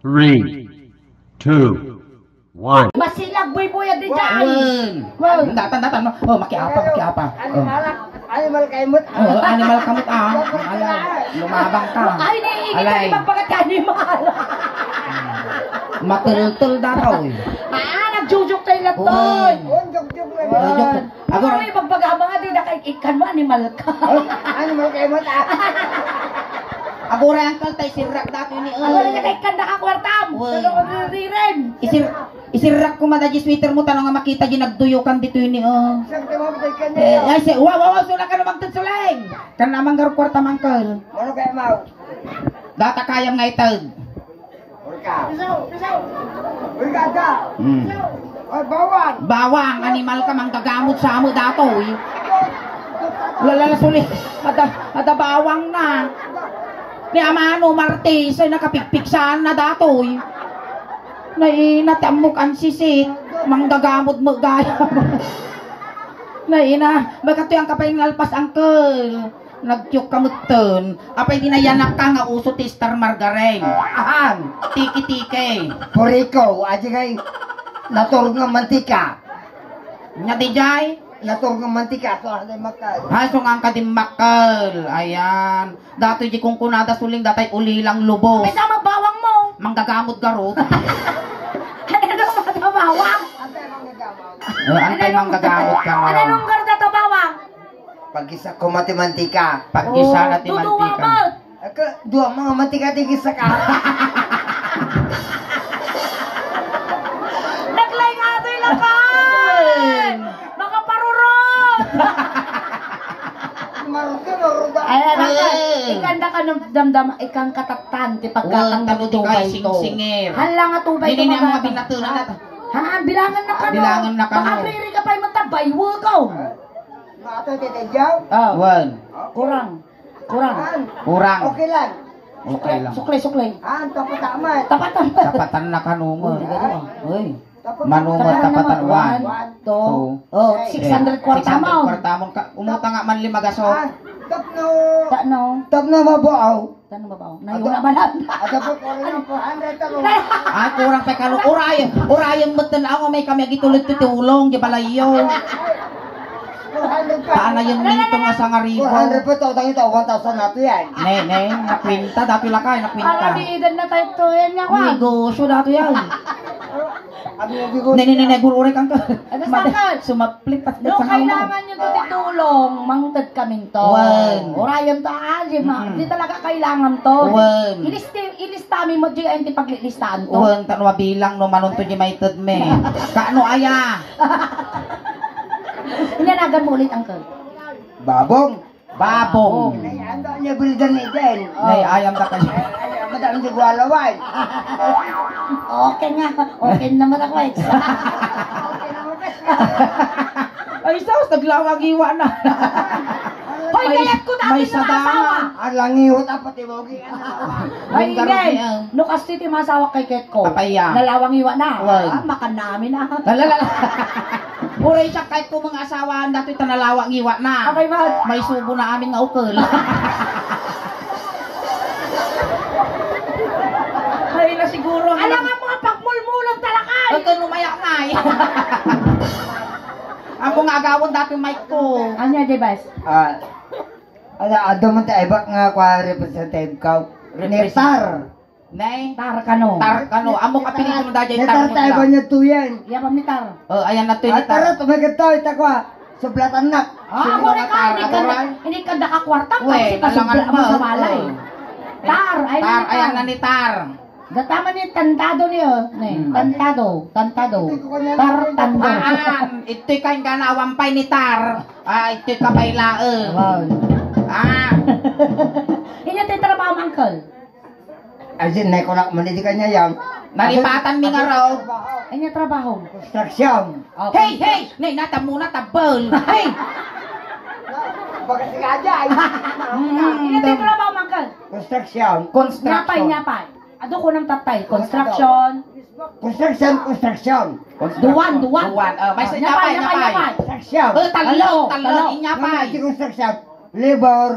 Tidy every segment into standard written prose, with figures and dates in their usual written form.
3, 2, 1. Masilag boy di dyan. Datan. Oh, makiapa. Animal kaimut. Oh, animal kamot Alay, lumabang ka. Ay, naiingit Alay. ka pagpagat ka ni mahal. Matul-tul daraw. Nagjujuk tayo na to. Jok lang. Ako Ako may pagpagama nga din nakaikikan mo, animal ka. Animal kaimut. Ako rin angkal tayo sirrak dato ni Ako rin nakaikan na kakwartam. Uy. Ano ka rin? Isirrak ko madaji sweater mo tanong nga makita di nagduyukan dito ni Saan ka mabitay ka niya? Ay si wow sula ka namang tutsuleng. Kan namang garo kwarta mangkal. Ano kaya mau? Data kayam nga itag. Urka. Urka ka. Ay, Bawang animal ka manggagamot sa amo dato. Lalala sulit. Ada bawang na. Ni amano martes ay nakapikpiksaan na datoy. Nainatamok ang sisit, manggagamot mo gaya. Bakit yung kapay nalpas angkel? Nagtiyok kamuton, apay dinayanak ka nga uso ti Star Margarine. Aham, tiki-tiki. Puriko, aja kay naturog ng mantika. Nya di jay? Naturog ng mantika, so ano makal. Hasong ang kadimakal. Ayan. Dato di kung kunada suling datay ulilang lubos. May sama bawang mo. Manggagamot garot. Ano mga bawang? Antay manggagamot ka Ano nga. nung garda to bawang? Pag-isa ko mati mantika. Pag-isa na ti Tutuwa mantika. mo. Ako, dua mga mantika tigisa ka. Naglay nga ito yung lakay. Makaparurot. Maruga. Ayan, ikanda ka ng damdam, ikang katatan, ti pagkakang Talo di tubay kay to. sing-singir. Hala nga tubay Hindi to niya mga mga binatunan na. Ha, bilangan na ka no. Bilangan na ka, no. Baka priri ka pa'y matabay, wagaw. Mato titejaw. Oh, Wan. kurang. Kurang. Okay lang. Okay lang. Suklay. Tapos tamat. Tapatan. Tapatan na kanungo. Uy. Tapos Manungo tapatan. 1, 2, oh, 600 kwarta mo. Kwartamon ka. Umuta nga man limagaso. Tano. Tapno mabuaw. Tano ba ba? Nayuna ba lang? Ada po 400 talo. Kurang pa kalo. Urayang matan ako may kami agitulit tutulong di balayo. 400 pa. Paano yung minto nga sa ngaribo? 400 po to, tangito 1,000 nato yan. Ne, nakwinta dati lakay, nakwinta. Para di edad na tayo to, yan nga wa. Negosyo dato yan. Abi na bigo. Ne, gurure kang ka. Ano sakal? Sumaplit at No, kailangan nyo to tulong, mangtad kaming to. Wan. Orayan to, di talaga kailangan to. Wan. Ilistami mo dyan yung paglilistaan to. Uwang tanwa bilang no manunto di may me. Kaano aya? Inanagan mo ulit, uncle. Babong. Babong. Ay, ando niya bildan ni Den. Nay ayam ka kasi. Madami di gwalaway. Okay nga. Okay naman ako eh. Ay sus naglawag iwa na. Hoy, kayat ko dati may ng asawa. sadama. Alangiwot apat ibogi. Ay, ingay. No, kasi ti masawa kay Ket ko. Papaya. Nalawang iwa na. Wan. Makan namin ah. Lalala. Uray siya kahit ko mga asawahan dati tanalawang iwa na. Okay ba? May subo na amin nga ukol. Ay na siguro. Alam nga mga pagmulmulong talakay. Ito lumayak na eh. Ako nga agawon dati mic ko. Ano yan, Debas? Ado man tayo ibak nga kwa representative ka. Netar. Nay. Tarkano. Tarkano. Amo kapilito mo dahil Netar tayo ba niya tuyan? Iya pa mitar. Ayan na to yung Tara, tumagataw ita kwa. Sublatan nak. Ako rin ka, hindi ka nakakwarta pa. Kasi kasubla mo sa balay. Tar, Tar, ayan na ni Tar. Datama ni tantado niyo. Tantado. Tartando. Ito'y kain ka na awampay ni Tar. Ito'y kabaylae. Inya tayo trabaho, uncle. Asin, naik ko na maniti ka niya yan. Nalipatan mi nga raw. Inya trabaho. Construction. Hey! Nay, natamuna tabel. Hey! Bakit si Kajay? Inya tayo trabaho, uncle. Construction. Nyapay. Ado ko ng tatay. Construction. Construction. Duwan. May nyapay. Construction. Talo. Ano Inyapay. si construction? Labor.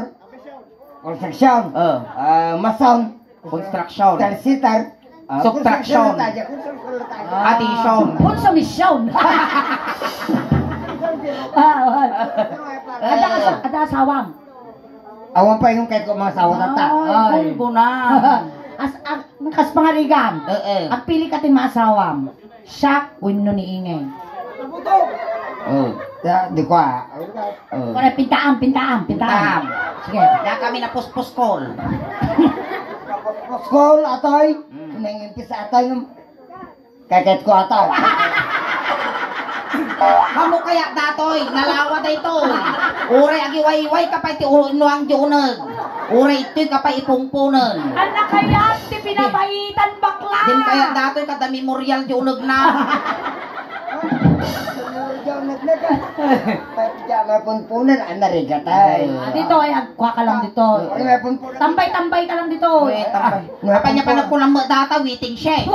Construction. Mason. Construction. Tersitar. Subtraction. Addition. Consumption. Ada asawam. Awan pa yung kahit ko mga sawa tata. Ay, guna. Kas pangarigan. Ang Ang pili ka tin maasawam. Siya, wino ni ingay. Di ko Kaya pintaan. Tam. Sige. Na kami na puspos call. School atoy. Nangimpis atoy ng kakit ko atoy. Kamu kaya datoy, nalawa da ito. Uray agi wayway kapay ti unuang junag. Uray ito'y kapay ipungpunan. Anak kaya, ti pinabaitan bakla. Din kaya datoy kada memorial junag na. May punpunan, anariga tay. Dito ay agkwa ka lang dito. May punpunan. Tambay ka lang dito. Uy, tambay. Kapay niya pa nagkulang mo data, waiting siya.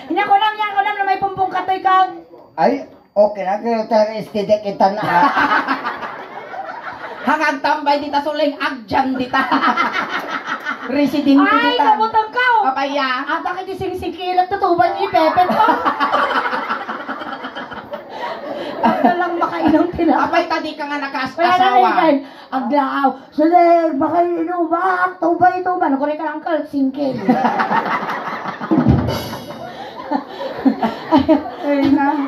Inya ko lang na may pumpong katoy kang. Ay, okay na kayo talaga istidik kita na. Hangang tambay dita suling agjan dita. Resident Ay, dita. kabutang ka. Kapaya. Ah, bakit ising-sikilat tutuban ni Pepe to? Ano lang makainom tila. Kapay tadi ka nga Kaya nakasawa. na aglaaw. Sulir, baka inumak. Tubay. Ano ko rin ka lang kal, singkil.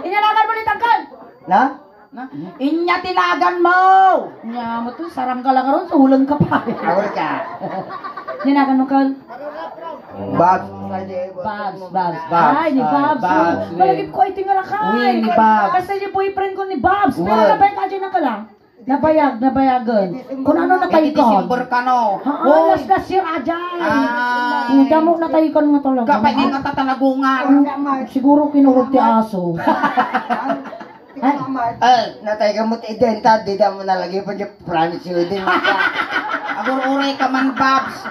Inalagan mo ni Tangkal. Na? Inya tinagan mo. Nya mo to, sarang ka lang karon, sulang ka pa. Ako ka. Ninagan mo kal. Babs. Babs. Ay, ni Babs. Babs. Malagip ko ay tingala ka. Uy, ni Babs. Kasi yung boyfriend ko ni Babs. Pero Uy. nabay ka dyan ka lang. Nabayagan. Kung ano natay ko. December ka no. Last year, ajay. Ay. Damo natay ko nga talaga. Kapay din ang tatalagungan. Siguro kinurot ti aso. Natay ka mo't identa, di da mo nalagay pa dyan promise you din. Agur-uray ka man, Babs.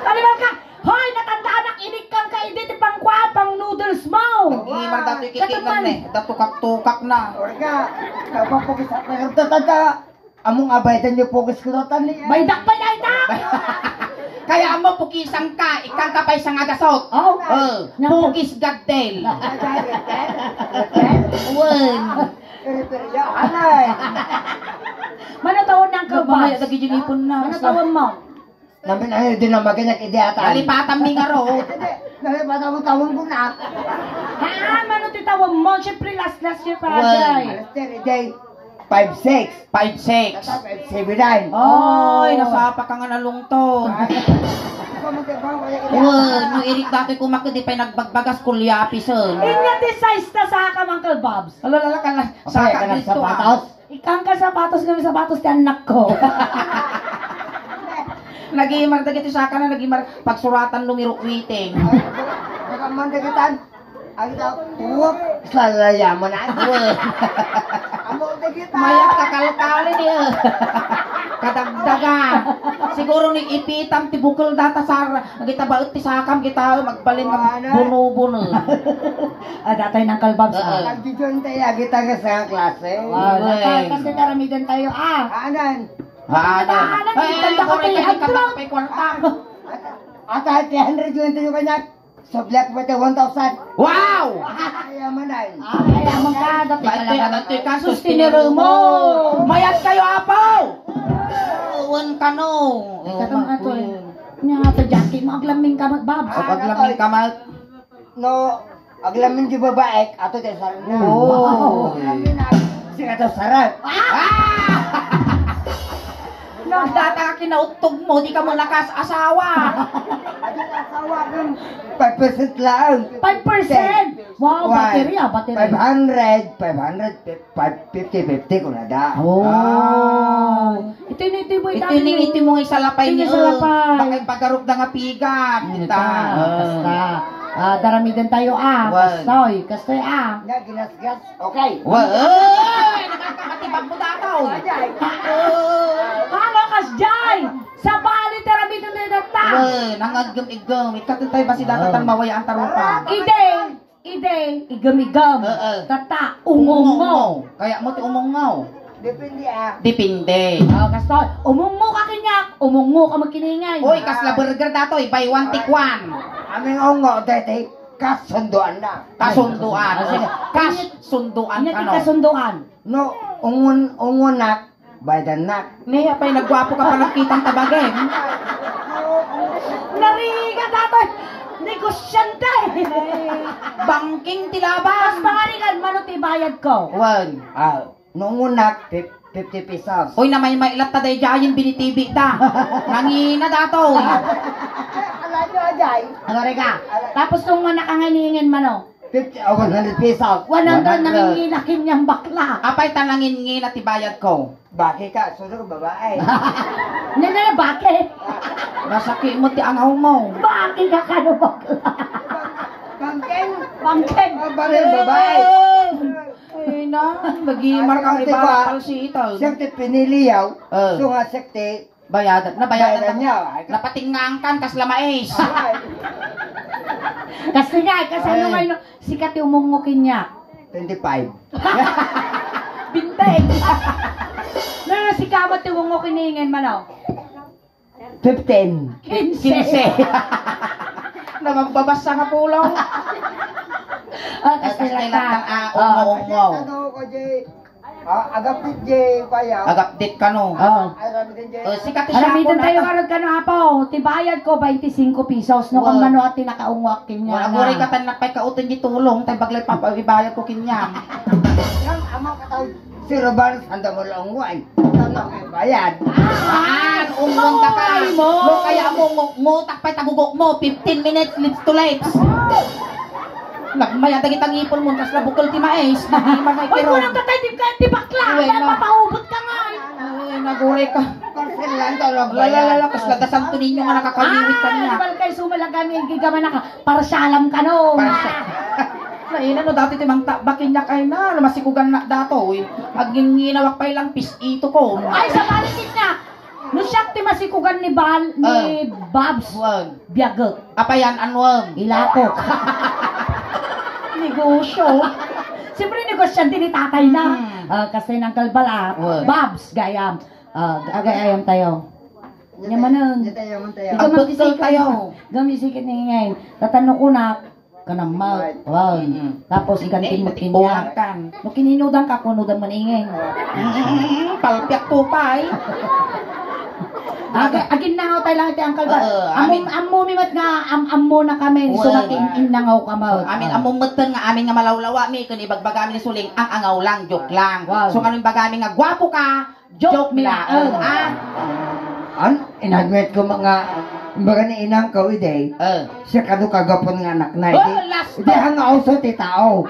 Ano ba ka? Hoy, natandaan ang inikang ka edit pang noodles mo. Himar dato'y kikinan eh. Datukak-tukak na. Orga, napapagis at nagtatata. Among abaitan niyo focus ko na tani. Baydak pa na itak. Kaya mo pukisang ka, ikang kapay sa agasot. Oh. Pukis gaddel. Wen. Anay. Manatawon ng ka, Mamaya Babs. nagijinipon na. Manatawon mo. Namin na din na maganyak ideata. Nalipatan mi nga ro. Nalipatan mo tawon ko na. Ha, mano titawon mo? Siyempre last year pa Well. ajay. Alas 10 day. 5-6. 5-6. 7-9. Oy, nasapa ka nga nalungtong. Wen, no irik dato'y kumakit, di pa'y nagbagbagas kulyapison. Inya ti size na sa ka, Uncle Babs. Alalala ka na. Saka ka na sa patos. Ikang ka sapatos kami sapatos ti anak ko. Nagimar dagiti sa ka na nagimar pagsuratan lumiruwiting. Nakamandagitan. Ang tuwak. Salalayaman na. Amo dagitan. Mayak kakalkali niya. Kadagdagan. Siguro ni ipitam ti bukol data sa kita baut ti sakam kita magbalin ng buno-buno. Datay ng Uncle Babs. Nagdijon tayo kita ka sa klase. Kasi taramidan tayo Anan. Tadahanan, itanda ka tayo upload. At 300 yung kanya. So black pa 1,000. Wow! Ayaman na. Kaya mga dati Ito'y agato'y ka sustinero mo. Mayat kayo apaw! Uwan ka no. Katong ato eh. Nya ato jackie mo aglaming ka Babs. O paglaming kamal. No, aglamin di babae, ato tayo sarap na. Oh. Sige ato sarap. Nagdata ka kinautog mo, di ka mo nakas-asawa. Asawa ng 5% lang. 5%! Wow, baterya. 500, 550 kung nada. Oh. Ito mo Iti mo nga isalapay Iti niyo. isalapay. Bakit pagkarog na nga pigat. Kita. Basta. Daramidan tayo Well. Kastoy Nga, ginasgas. Okay. Uy! Nakakamatibag mo dataw. Halo kas jay! Sa bali daramidan tayo data! Uy! Nangagam-igam. Ikatin tayo ba si datatan mawaya ang tarupa? Ide, igam-igam. Oo. Tata, ungongo. Kaya mo ti umongaw. Depende ah. Depende. Oh, kasto, umungo ka kinyak, umungo ka magkiningay. Uy, kasla burger datoy, buy one take one. Aming ongo, tete, kasunduan na. Kasunduan. Sige, kasunduan Ano ka yung no. kasunduan? No, ungunak, baydanak. Niya pa'y nagwapo ka pa ng kitang tabagin. Nariga datoy! Negosyante! Banking Mas tilabas. pangarigan, manuti bayad ko. Wan. Nung unak, 50 pesos. Uy, na may mailat ta day jayin binitibi ta. Nangina dato. Ala nyo, Ajay. Agariga. Tapos nung nakanganingin mano, 100 pesos. 100 nanginginakin niyang bakla. Apay tanangin ngina tibayad ko. Bakit ka? Sunod babae. Nana, bakit? Nasaki mo ti angaw mo. Bakit ka ka no bakla? Pangkeng. Bangkeg. Bakit babae? Ay na, lagi markang Ate iba ba? palsi ito. Siyempre piniliyaw. Eh. So nga siyempre, Bayadan na bayadan bayadan niya. Napatingangkan kas lamais. Ay, Kasi nga, kasi ano ngayon, sikat yung umungukin niya. 25. Bintay. Nana, si kamat yung umungukin ningin mano. 15. 15. Na magbabasa ka pulong. Kasi lang ka. Ungo-ungo. Ano ko, Jay? Agapit, Jay, bayaw. Agapdit ka no. Agapit, Jay. Sikat siya Aramitan ako tayo na. karot ka no apo. Tibayad ko 25 pesos no kung Wow. mano at tinakaungwakin niya. Wala mo rin katan napay kautin di tulong. Tay baglay papabibayad ko kinyam. Yang amang kataw, si Roban, handa mo lang uwan. Tanong ang bayad. Ungong ka ka. Ay, mo. Lo kaya mo takpay tagugok mo 15 minutes lips to lips. Nagmaya dagi tang ipon mo tas nabukol ti mais. Di man may Uy, kiro. kung tatay di bakla. Uy, no. Papahubot ka nga. Ay, nagure ka. Parcel lang daw ang bayad. Lalala, kas ladasan to ninyo nga nakakaliwit ka niya. Bal kay sumalang kami ang gigaman na ka. Para salam ka no. Naina no dati timang bakin niya kay na masikugan na dato. Aging ginawak pa ilang pis ito ko. Ay, sa balikin na. No siyak ti masikugan ni Babs. Wag. Biyagot. Apa yan anwam? Ilakok. Negosyo. Siyempre negosyante ni tatay na. Kasi nang kalbala, Wag. Babs, gayam. Gayam tayo. Yamanang. Tayo, tayo. Ang pagkisal tayo. Gamisikit ni ngayon. Tatanong ko na, kanang mag. Wow. Tapos ikantin mo Buwang kinya. kan. No kininudan ka, kunudan man ingay. Palpiak ko pa eh. Agin na tayo lang iti angkal ba? amin. Ammo mimat nga, ammo na kami. So Wag. nakinangaw ka mo. Amin among meten nga amin nga malawlawa mi kun ibagbaga mi ni suling ang angaw lang joke lang. Wow. So kanang bagami nga gwapo ka, joke mi lang. Inadmit ko mga ni inang ko ide. Siya kadu kagapon nga anak na ide. Last Ide ang auso ti tao.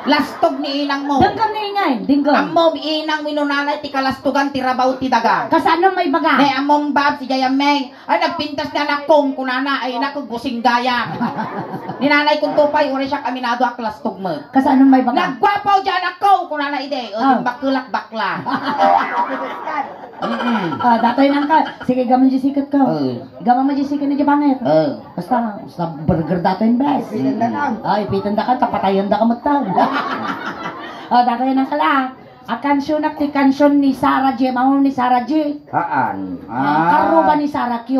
lastog ni inang mo. Dengkam na ingay, dengkam. Amom inang minunanay ti kalastugan ti rabaw ti daga. Kasano may baga? Nay among bab si Gayameng. Ay nagpintas na anak kong kunana ay naku gusing gaya. Ni nanay kong tupay uri siya kaminado ak lastog mo. Kasano may baga? Nagwapaw dyan ako kunana ide. O yung bakulak bakla. Datoy nang ka. Sige, gaman di sikat ka. Gaman mo di sikat na di bangit. Basta burger datoy bes. Ay, pitan da ka, tapatayan da ka magtawag. Datoy nang kala. A kansyon na ti kansyon ni Sarah J. Mamo ni Sarah J. Haan. Karo ba ni Sarah Q?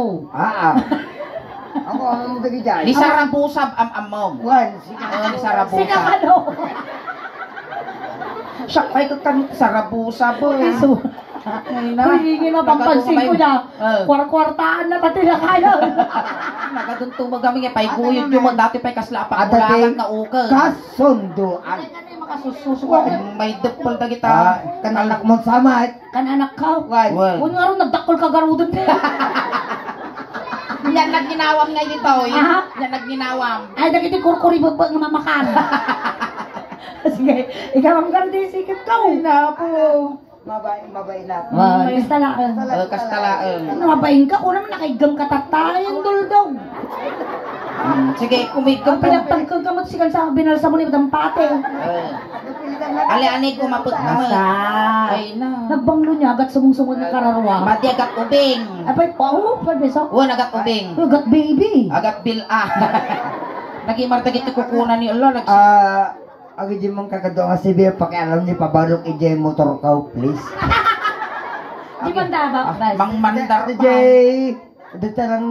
Ako ang dagi dyan. Ni Sarah Busab amom. Wan, sige. Ni Sarah Sika Busab. ano? Siya ay kan Sarah Busab. So, hindi mo pampansin ko na. Kwar-kwartaan na pati na kayo. Nagaduntubag kami nga paiguyod yung dati pa'y kasla pa Ada bulangan di nga uka. kasunduan. May dupol da kita. Kananak mo sama. Kan anak ka. Wan. Kung nga rin nagdakol ka garudan mo. Yan nagginawam nga dito. Aha. Yan nagginawam. Ay, nagiti kurkuri ba nga mamakan. Sige, ikaw ang ganda sikip ka. Na po. Mabay na. Basta lang. Kastalaan. Ano mabayin ka? Kung naman nakaigang katatayang duldog. Sige, kumigam Ang pinagtangkag kamot sikan sa binalsa mo ni Madam Pate. Ali-ani kumapot naman. Asa? Ay na. Nagbanglo niya, agat sumungsungod ng kararwa. Mati agad ubing. Apay, oh, pabisa. Uwan agad ubing. Agat baby. Agad bil ah. Nagimartagit ti kukunan ni Allah. Agi di mong kakado nga si Bea pakialam ni pabalok ijay motor ka, please. Di ba tama, bas? Mang mandar pa. Ijay, dito lang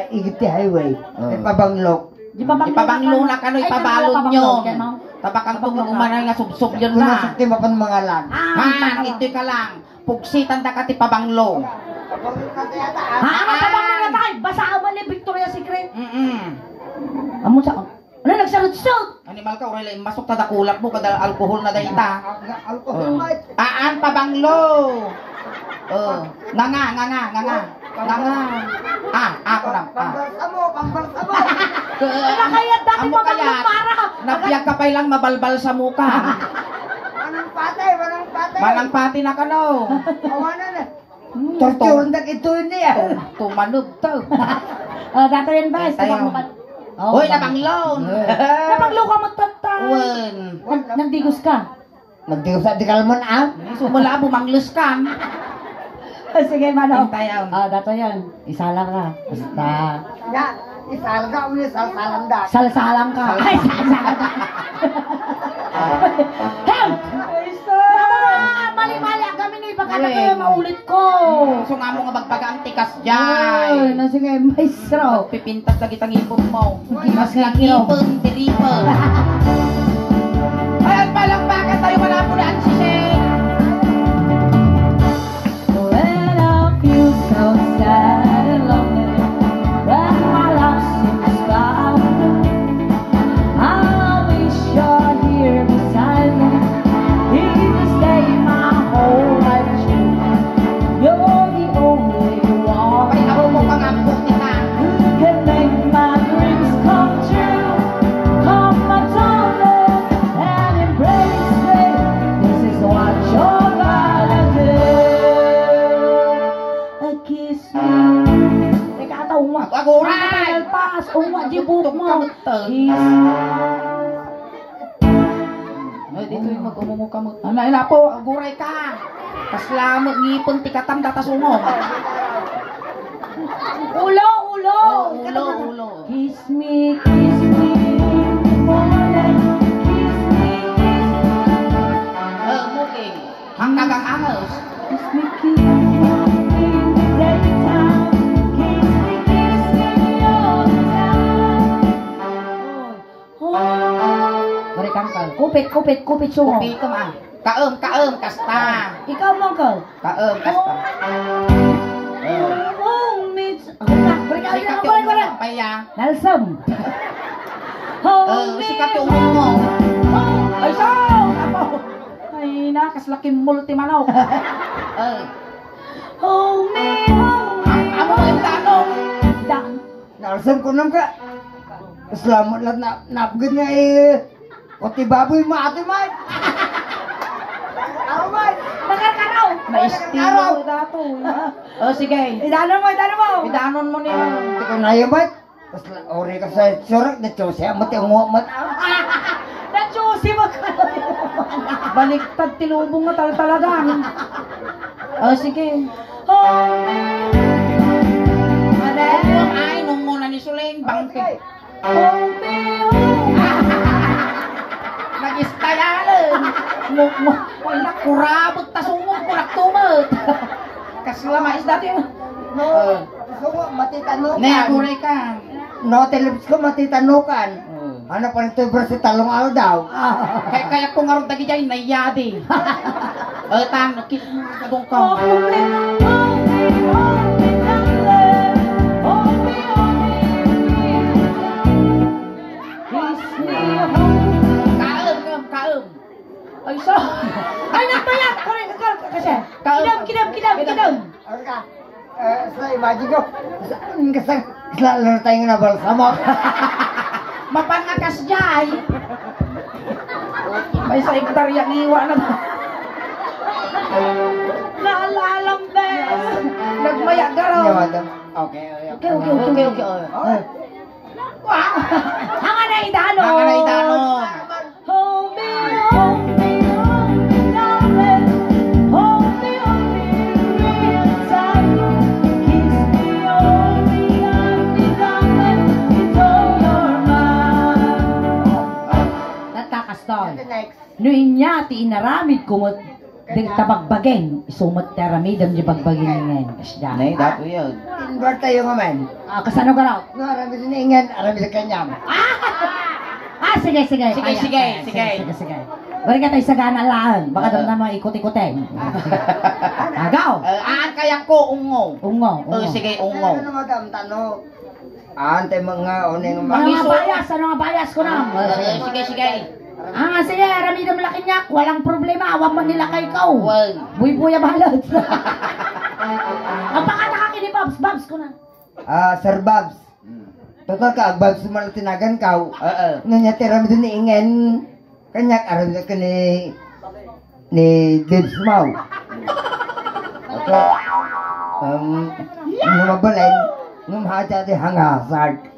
igiti highway. May pabanglok. Di ba Ipabanglo na kano, Ay, ipabalot kano nyo. pabanglog, yan, Mang? Tabakang tungod umanay nga subsob yun Kung na. nasakti mapan mga lang. Man, ito ka lang. Pugsitan da ka ti pabanglo. Tabang na tayo. Basa ka man ni Victoria's Secret. Amo sa... Ano, nagsarot-sarot? Animal ka, oray lang, masok ta kulap mo, kada alkohol na dahita. Alcohol, mate. Aan pabanglo. Nga. Ako na. Pambalsa mo. Ano kaya dati Amo pa kaya, para? nabiyag ka pa lang mabalbal sa muka. Manang patay. Manang pati na ka no. Awanan na. Torturundak ito niya. Tumanod to. Dato yan ba? Tayo. Hoy, nabanglon. Napaglo ka mo tatay. Wen. Nagdigos ka. Nagdiyo sa di kalman ah. Sumula bumanglos ka. Sige, mano. Tayo. Dato yan. Isala ka. Basta. Ya, isarga mo niya salsalanda. Salsalang ka. Ay, salsalang ka. Help! Mama, mali-mali. Ang kami ni baka na kayo maulit ko. So nga mo nga bagbaga ang tikas Ay, dyan. sige, maestro. Pipintas lagi tang ipon mo. Mas Mas ipon, diripon. Ay, ang palakpakan tayo wala po na ang sisig. When I feel so sad and lonely, when my life seems found, I wish you're here beside me. You can stay my whole life true. You're the only one Ay, ako mo pang ampo kita. who can make my dreams come true. Come, my darling, and embrace me. This is what you're gonna do. Kiss me. Teka, ata, unga. Aguray! Pas, unga, jibuk mo. Kiss. Ay, dito yung mag-umumuka mo. Ano, ila po, aguray ka. Kaslamot, ngipon, tikatam, tatasungong. Ulo, ulo. Ulo. Kiss me, morning. Kiss me, Muking. Ang kagang angos. kiss me, in the daytime. Kiss me all the time. Bari kangkal. Kupit, sungo. Kupi ka ma. Kaem, kasta. Ikaw mo, Uncle. Kaem, kasta. Hold me. Ako na. Bari ka, Sikat bari, yung bari. paya. Nelson. Hold me. Sikat yung mo. Ay, so! Apo! Ay, nakaslaking multimanok. Hold me, hold me. Amo mo yung tanong. Nalasan ko nang ka. Salamat lang na napagod nga eh. Kuti baboy mo ate Mike. Ako Mike. Nakarkaraw! Na-estilo ko dato. Sige. Idanon mo! Idanon mo niya. Hindi ko na yung Mike. Tapos ori ka sa surak na chose. Mati ang muwak Na-choosy mo ka! Baliktad tilubong nga talagang. Sige. Hold me! Ay, nung muna ni Suling, bangke. Hold me, hold me! Nag-istayalan. Wala, kurabot, tasungong, kulak-tumot. Kaslamais dati mo. No. Gusto mo matitanukan. Ne, akuray ka. No, teleps ko matitanukan. Ano pa nito si talong araw daw? Kaya kung arong tagi dyan, naiyadi. Tang, kagong ka. Hold me, hold me, hold me, darling. Hold me, kiss me, hold me. Kaem. Ay, so! Ay, nagbayat! Kasi, kidam! Ano ka? Sa imagine ko, kasi lalo tayo nga nabalsa mo. Mapangakas jay. May sa iktarya iwa na. Naalalang bes! Nagmaya garaw. Okay. Hanga na idano! Hanga na idano. Hold me, darling. Hold me, real tight. Kiss me, hold me, darling. It's all your mind. Natakastoy. inaramid kumot di tabagbageng isumot taramidam di bagbageng ngayon kasya. Nay, dato yun. Invert tayo nga man. Kasano ka raw? Nga, arami din ingan, arami sa kanyam. Sige. Sige. Sige. Bari ka tayo sa gana lang. Baka daw naman ikot-ikotin. Agaw. Aan kaya ko ungo. Ungo. Sige, ungo. Ano madam, tano? Ante mga oneng Ano nga bayas ko na? Sige. Sige, ramidam laki niya. Walang problema. Awang man nila kay ikaw. Well. Buy-buya balot. Ang pakataka ni Babs ko na. Sir Babs. Total ka, Babs sumal tinagan ka. Oo. Nanya tira mo dun ni ingen. Kanyak aram na ka ni Dibs Mau. Okay. Numabalay. Numhaja di hangasart.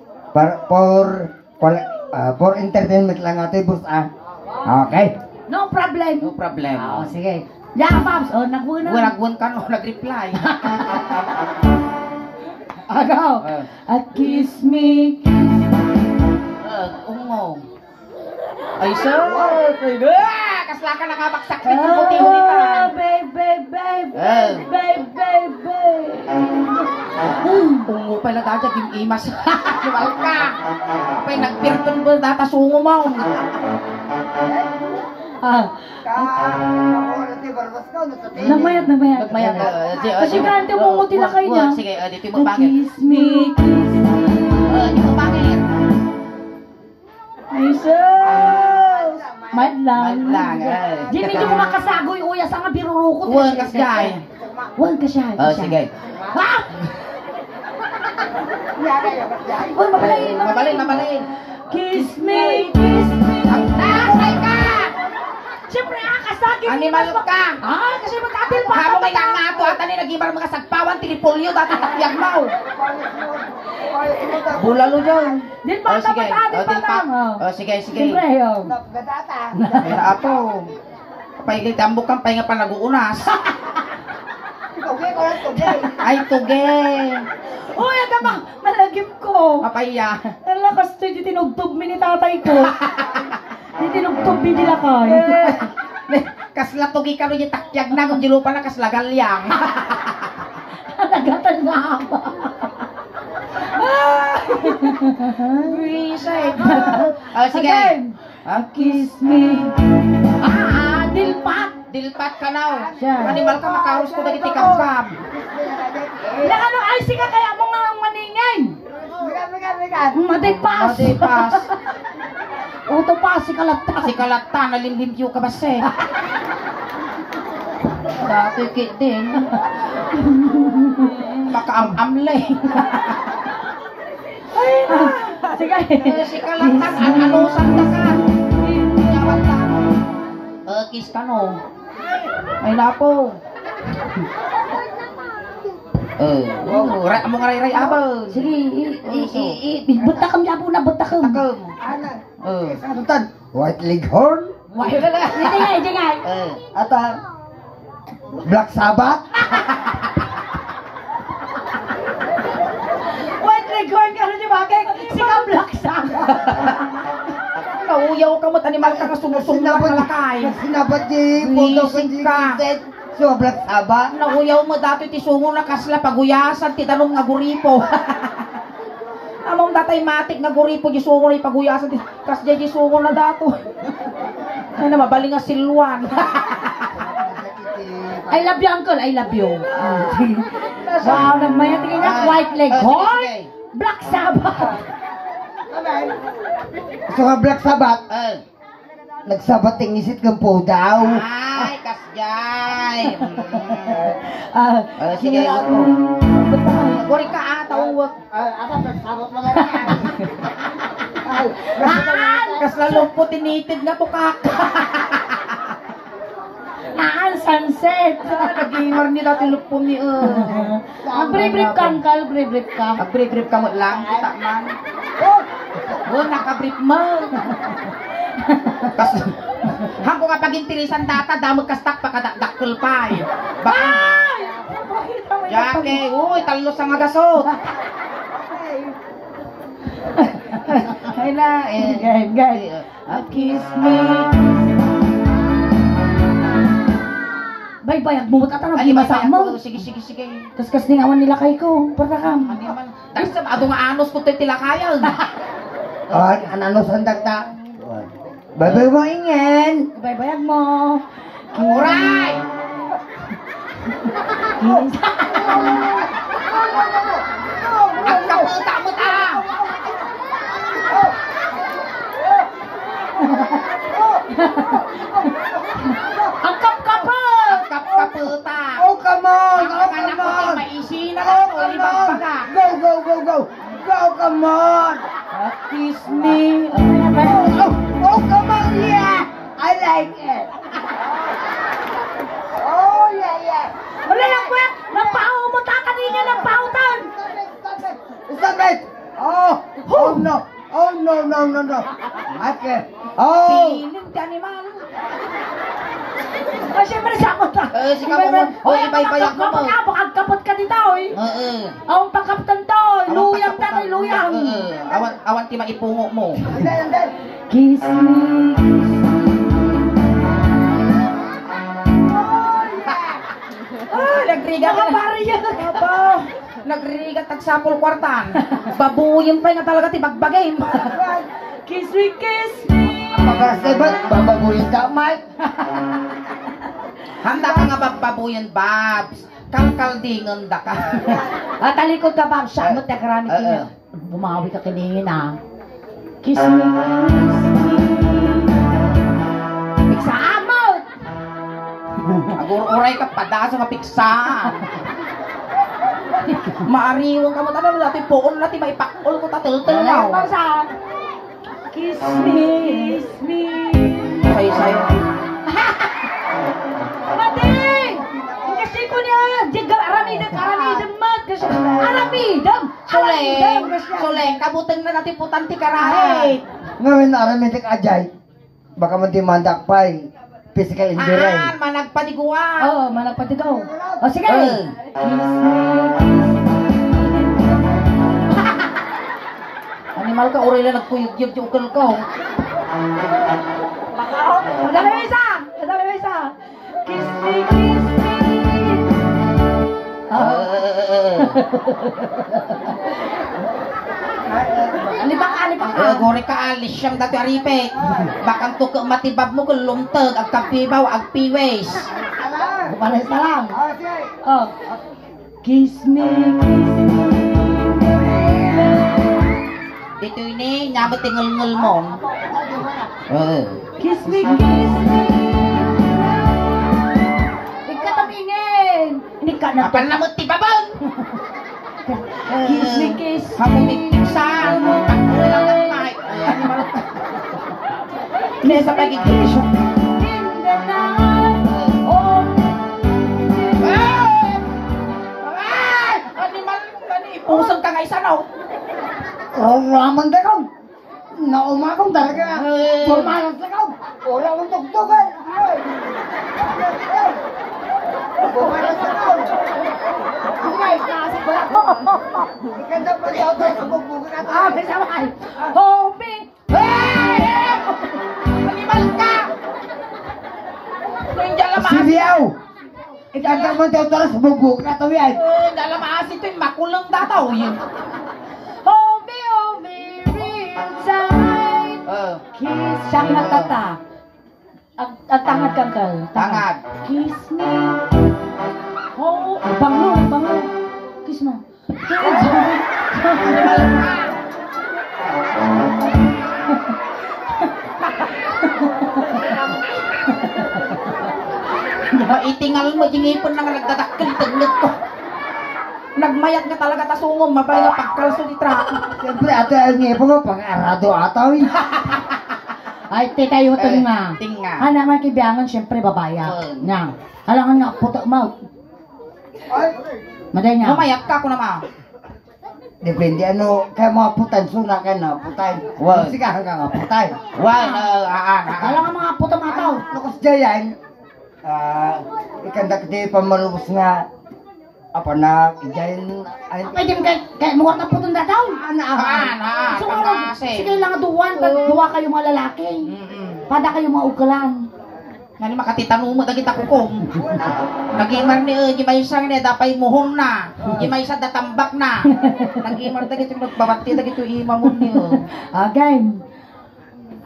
For entertainment lang natin, boss Okay. No problem. No problem. Sige. Ya, Babs. Nagbuo na. Wala ka no, nag-reply. Agaw. Kiss me. Ungo. Ay, sir. Kasla ka nakabaksak dito buti-unitan. Babe. Ungo pala dati, kim-imas. Lumal ka. Pa'y nagpirton ba data sungo mo. Nagmayat. Nagmayat. Kasi kante mo nguti na kayo niya. Sige, dito mo pangit. Kiss me. Dito mo pangit. Ay, sus! Madlang. Di medyo ko makasagoy uya sa nga birurukot. Huwag kasgay. Huwag ka siya. Sige. Ha? Huwag Mabalain. Kiss me. Ay ka! Siyempre, kasagin. Animal ka! Kasi magkatil pa. Hamo may nga ato at ani nagimar mga sagpawan tinipolyo dati takyag mo. Bulalo dyan. Din pa sige. Sige. Siyempre, yun. Ay na ato. Kapay tambok kang pahinga pa nag-uunas. Ay tuge. Uy, ang damang malagim ko. Kapaya. Nalakas to yung tinugtog mi ni tatay ko. Yung tinugtog mi nila kay. Kasla tugi ka rin yung takyag na kung dilupa na kasla galyang. Nagatan nga ako. Reset. Sige. Kiss me. Dilpat. Dilpat ka na. Siya. Animal ka makarus ko dagiti kabkab. Ano ay sika kaya mo nga maningay. Madipas. Uto pa si kalata. Si kalata nalimlimpiyo ka ba se? Dati kit din. Makaam-amlay. Ay na. Sige. Si kalata anusan ka ka. Yawan ka. Kiss ka no. Ay napo. Mo nga ray abang. Sige, butakam niya po na butakam. Takam. White Leghorn? Hindi nga. At Black Sabbath? White Leghorn ka rin yung bagay. Sika Black Sabbath. Nauyaw ka mo't animal ka kasunod-sunod ka lakay. Sinabat di Pundo Wisik ka. So Black Sabbath? Nauyaw mo dato iti sungo na kasla paguyasan ti tanong nga guripo. Among datay matik nga guripo di sungo na ipaguyasan ti kasya di sungo na dato. Ay na mabali nga silwan. I love you, uncle. I love you. Wow, nagmaya tingin niya. White Leghorn. Black Sabbath. So nga Black Sabbath? Nagsabat ting isit kang po daw. Ay, kasjay. Sige ako. Gori ka tawag. Kasla lumpot tinitid na tukak. Sunset. Nagimar ni dati lupom ni Brief ka, uncle. Brief ka. Brief ka mo lang, kita man. Nakabrief mo. Hangko nga pag-intirisan data, damag kastak pakadakdakkel pa eh. Baka, Jackie, uy, talos ang agasot. Ay na, guys. Kiss me. Baybayag mo at ano, Ay, di masama. sige. Kaskas ni awan nila kay ko. Pertakam. Ano man? Dahil sa ato nga anos ko tayo tilakayan. Ano sandak ta? Babay mo ingin. Baybayag mo. Uray! Ang kaputa mo ta! Ang kapkapal! Ang kaputa! Oh, come on! Ang Oh, anak come ko tayo on! maisi na Oh, lang o come limang on! baga. Go, go, go, go! Go, come on! Kiss me. Oh, come on, yeah! I like it! Oh, yeah! Wala lang po yan. Napaho mo ta kanina ng pautan. Stop it! Oh, no! Oh, no! Okay. Oh! Piling ka ni man. Ay, siyempre sa ako ta. Sige mo. O, ibay-bayak mo. Kapot ka dito, eh. Oo. Ang pagkapitan to. Luyang ta kay luyang. Awan ti maipungo mo. Kiss me. Nagriga ka na. Pare yan. Aba, nagriga tagsapol kwartan. Babuyin pa nga talaga ti bagbagay. Kiss me, kiss me. Pagkasibat, bababuyin ka, Mike. Handa ka nga babuyin, Babs. Kalkaldingan da ka. At talikod ka, Bob. Samot na karami kanya. Bumawi ka kiningin, ha. Kiss me, kiss me. Iksaamot! Agur-uray ka padaso nga piksaan. Maariwang ka mo tayo dati poon natin maipakol ko tatil-til Ayaw na. sa kiss me, kiss me. Sayo-sayo. Mati! Kasi ko niya, diga aramidam mat. Kasi aramidam. Suleng, kabutin na natin putan ti karahe. Ngayon aramitik ajay. Baka mantimandak pa'y physical injury. Managpadiguan. Oh, malagpatigaw. O sige. Eh. Kiss me, Animal ka, uri lang nagkuyog-yog yung ukol ko. Dami mo isa! Dami mo isa! Kiss me, kiss me! Alipak ka! Gore ka alis siyang dati aripet. Bakang tuka matibab mo kung lumtag, ag kapibaw, ag piwes. Bumalis na lang. Oh. Kiss me, kiss me. Dito ini, nyabot tinggal-ngel mo. Kiss me, kiss me. Ikatamingin. Ini ka na. Kapal na mo tibabang. Kiss me, kiss me. Hamumiktiksan. Takbo lang ang mic. Hindi sa pagiging. In the night. Oh. Animal, ipusog ka nga isa na. Raman na kong. Naumakong talaga. Formalas na kong. Wala akong tugtugan. Formalas na kong. Ay, kasi ba? Ikanda pa siya ako sa bubugan natin. May sabay. Hold me. Animal ka! Nandiyan lang maasin. Sibiyaw! Ikanda mo daw tala sa bubugan natin yan. Nandiyan lang maasin ito. Makulang dataw yun. Hold me real tight. Kiss. Siyang natata. Ang tangad kang kal. Tangad. Kiss me. Oh, bango. Kiss mo. Animal ka! Maitingal mo, yung ipon na nga nagdadakil, tagnit ko. Nagmayat nga talaga tasungom, mabali nga pagkalso ni Tra. Siyempre, ate, ang ipo mo, pang-arado ataw eh. Ay, te kayo ito nga. Tinga. Anak man kibiyangan, syempre babaya. Nga. Alangan nga, puto mouth. Maday nga. Mamayat ka ko naman. Depende ano, kaya mga putan, suna ka na, putan. Wow. Sikahan ka nga, putan. Alangan mga puto mataw. Lukas dyan, ikanda kiti pamalubos nga, apa na, dyan, ay, Ay, di mo kaya mukhang na putong dataw. So, kasi. sige lang duwan, duwa kayo mga lalaki. Pada kayo mga ugalan. Kani makatitanong mo dagita kukom. Nagimar ni gimaysang ni dapay muhon na. Gimaysa datambak na. Nagimar dagito magbabati dagito ima mo ni. Again.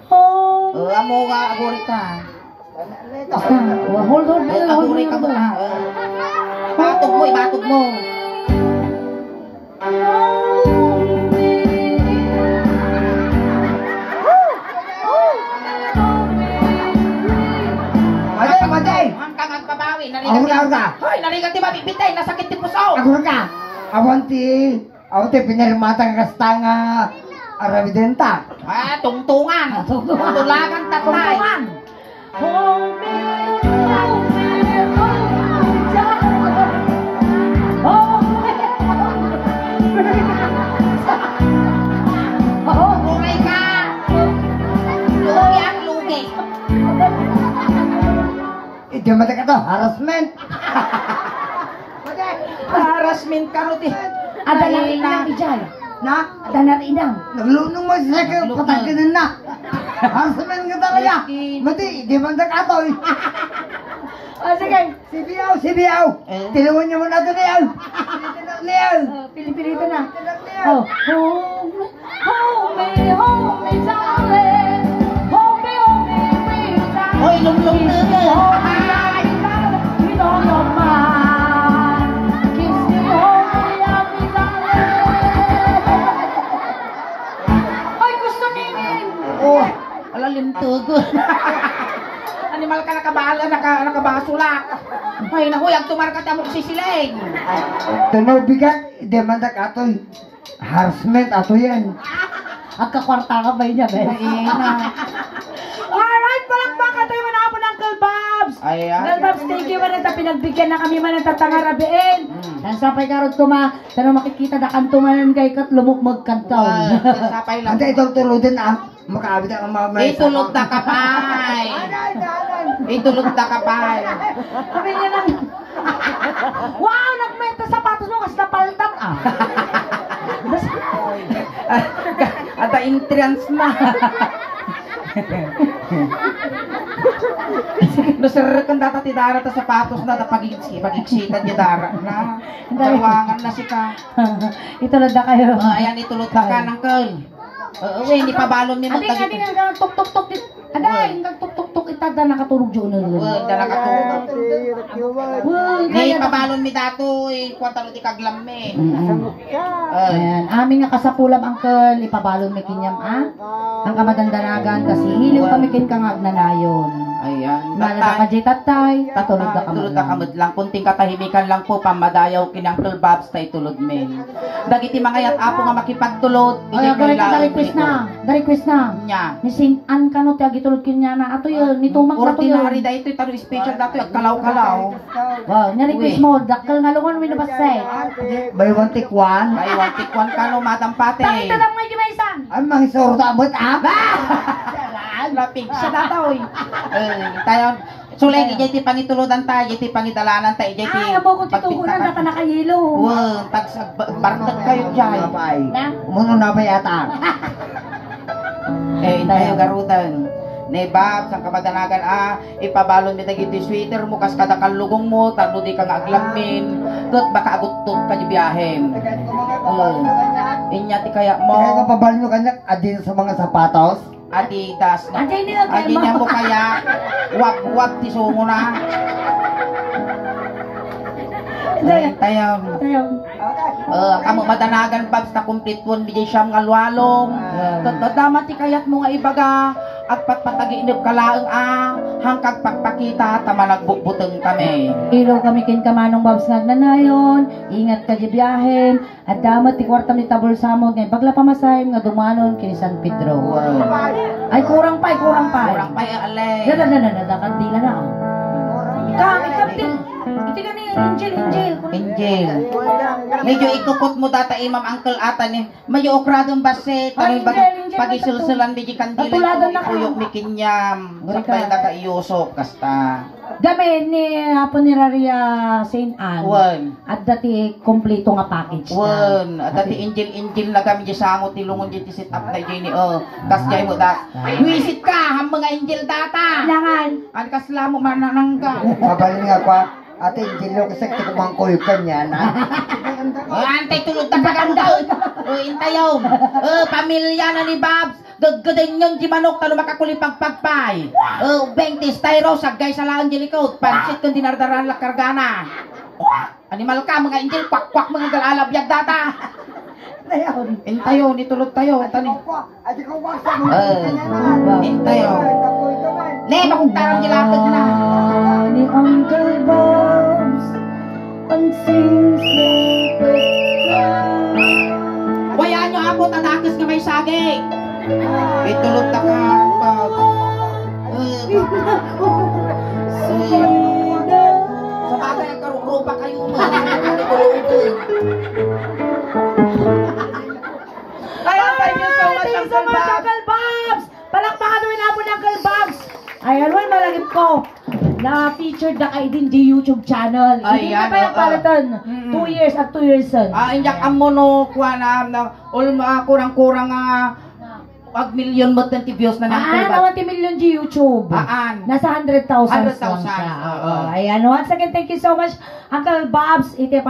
Oh. Amo nga aguri ka. Basta, hold on. Aguri ka mo na. Ibatog mo. Maday! Hanggang agbabawi. Agura! Hoy, narigat ti mabibitay. Nasakit ti puso. Agura! Awanti pinarimatang kastanga Aravidenta. Tungtungan. Tulagan tatay. Lugay ka. Lugi ang lugi. Ito mata ka to, harassment. Harassment ka no ti. Ada na rin ang ijay. Na? Ada na rin ang. Naglunong mo sila kayo, patagkanan na. Harassment ka talaga. Mati, di mata ka to. Sige. Sibiyaw. Tilawan niyo mo na ito niyaw. Niyaw. Pili-pilito na. Oh. Home, darling. Home, sweet darling. Hoy, lung-lung na ka. With all your mind. Kiss me, home, darling. Ay, gusto nimin. Oh, alalim tugo. Animal ka nakabasulak. Ay, naku, yung tumarka tamok sisiling. Tunog bigat, di mata ka to. Harassment ato yan. Agkakwarta ka ba niya, Ben? Alright, palakpakan tayo manapon ng Uncle Babs. Ayan. Uncle Babs, thank you man pinagbigyan na kami man ng tatangarabiin. Ang sapay karot ko tanong makikita na kantumanan kay kat lumukmag kantaon. Sapay lang. Ante itong tuludin makaabit ang mamay. Itulog na kapay. Itulog na kapay. Sabi niya lang, wow, nagmenta sapatos mo kasi napaltat ah. Ada entrance na. Nasarap kang data ti dara ta sapatos na pagiksitan niya dara na. Dawangan na si ka. Itulad na kayo. Ayan, itulog na ka ng kal. Hindi pa balon ni mo. Adi nga tuk-tuk-tuk. Aday, nagtuk-tuk-tuk itada nakatulog dyan na rin. Dala ka to. Hindi pa balon mi dato. Kwantalo ti kaglam me. Ayan, aming nga kasapulam angkel, ipabalon mi kinyam ang kamadandanagan kasi hiliw kami kin kangag nanayon. Ayan. Malala ka jay tatay, patulog na Tulod na kamad lang. Kunting katahimikan lang po, pamadayaw kinang tulbabs tayo tulod men. Dagiti mga yat apo nga makipagtulod. Ay, request na. Nya. Ni Saint Anne kano ti agitulod kinya na ato yun, ni tumag na to yun. Ordinary da ito, taro special dato at kalaw-kalaw. Wow, nya request mo, dakkel nga lungan mo nabasay. By one take one. Ay, watikwan ka no, madam pate. Pakita lang mo yung maisan. Ay, mga sorta abot Lapig siya datoy. Tayo, sulay ijay ti pangituludan tayo, ijay ti pangidalanan tayo, ijay ti Ay, abo ko titugunan na nakahilo. Wow, bartag kayo dyan. Na? Umuno na ba yata? Tayo garutan. Ne Bob, sa kamadanagan ipabalon mi dagiti sweater mo kas kada kalugong mo, tano di ka nga aglamin. Ket baka agutot ka di biyahem. Inya ti kaya mo. Kaya nga pabal nyo kanya adin sa mga sapatos. Adidas na. Andiyan nila kayo Adi niya mo kaya wag ti sungo na. Tayo. Kamo madanagan Babs na complete one bijay siyam nga luwalong. Dama ti kayat mo nga ibaga agpat pataginip kalaeng hangkag pagpakita tama nagbukbuteng kami. Ilaw kami kin kamanong Babs nagnanayon, ingat ka di biyahem, at damat ti kwarta ni tabol samog ngay bagla pamasahim nga dumanon kini San Pedro. Ay kurang pa. Kurang pa alay. Dada kandila na. Ikaw din. Iti ka ni Angel. Angel. Medyo ikukot mo data imam uncle ata ni. Mayo okradong base tanong pagisulsulan di kandila Natuladan na ka. uyok mi kinyam. Sakay da ka iyusok kasta. Gamin ni Apo ni Raria Saint Anne. Wan. At dati kompleto nga package na. Wan. At dati injil na kami di sangot tilungon di sit up na di ni kas jay mo da. Wisit ka ham mga injil data. Kailangan. An kasla mo mananang ka. Mabalin nga pa, ate Angelo kasi kumangkoy ka niya na. Antay tulog ta kaganda. Intayo. Pamilya na ni Babs. Gaggadin yun di manok talo makakulipang pagpay. 20 styro sagay sa laang jilikot. Pansit kung dinardaran la kargana. Animal ka mga injil kwak-kwak mga galalabiyag data. Dayon. Intayo ni tulog tayo tani. Adi ko wasa mo. Intayo. Ne makugtarang gilatag na. Ni Uncle Bob's ang sing-sing. Wayaan nyo ako tadakis nga may saging. Itulog ta ka pag. Sa bagay ang karupa kayo mo. Ay, thank you so much, Thank you so Uncle much, Bob. Uncle Bobs! Palakpakan naman napo ng Uncle Bobs! Ayan, well, malagip ko. Na-featured na kayo din di YouTube channel. Hindi na Ayan, pa yung palitan. 2 years at 2 years son. Inyak ang mono kuha na kurang-kurang pag million mo 20 views na Ah, natin. 20 million di YouTube. Aan. Nasa 100,000 100,000, lang siya. oo. Ayan, once again, thank you so much, Uncle Bobs. Ite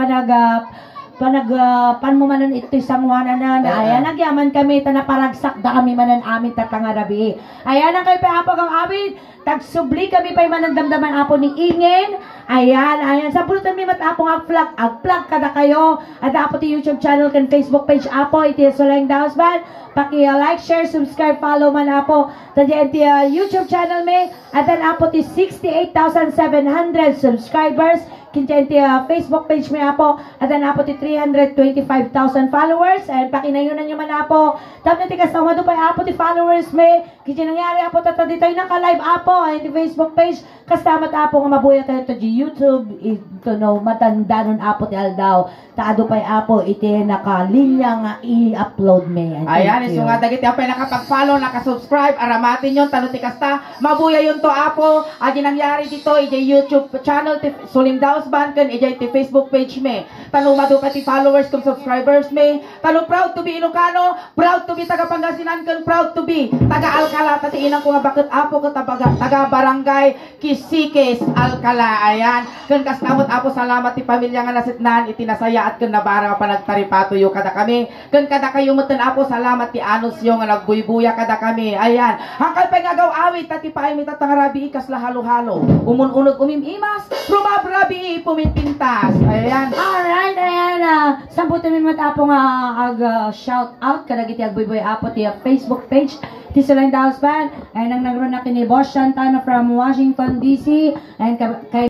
panmumanan ito isang wananan. Ayan, nagyaman kami, tanaparagsak da kami manan amin tatangarabi. Ayan, ang kayo pa apag ang amin. Tagsubli kami pa'y manandamdaman apo ni Ingen. Ayan. Sa pulutan mi matapong agplug kada kayo. At apo ti YouTube channel kan Facebook page apo. Iti Solang Dausban. Paki-like, share, subscribe, follow man apo. Tadyan ti YouTube channel me. At dan apo ti 68,700 subscribers. Kintiyan ti Facebook page me apo. At dan apo ti 325,000 followers. And pakinayunan nyo man apo. Tapos ti kasama do pa apo ti followers me. Kintiyan nangyari apo tata dito naka-live apo. Ay ti Facebook page. Kastamat apo nga mabuya tayo to di YouTube. Ito no, matanda nun apo ti Aldaw. Taado pa'y apo. Iti nakalinya nga i-upload me. Ayan, iso nga dagiti apay nakapag-follow, nakasubscribe, aramatin yun, tano ti kasta, mabuya yun to apo, adi nangyari dito, ijay YouTube channel, ti Suling Dausban, kan ijay ti Facebook page me, tano maduka ti followers kung subscribers me, tano proud to be Ilocano, proud to be taga Pangasinan, kan proud to be taga Alcala, tati inang ko nga bakit apo ka taga Barangay Kisikis, Alcala, ayan, kan kastamot apo, salamat ti pamilya nga nasitnan, itinasaya at kan nabara pa nagtaripatuyo kada kami, kan kada kayo mutan apo, salamat ti Anos yung nga nagbuybuya kada kami. Ayan. Hangkal pa nga gaw awit at ipaay mi tatangarabi ikas la halo-halo. Umun-unog umimimas, rumabrabi puminpintas. Ayan. Alright, ayan na. Samputin min matapo nga shout out kada giti agboy-boy apo ti Facebook page ti Sulang Dausban. Ayan ang nagro na kini Boss Shantano from Washington DC. Ayan kay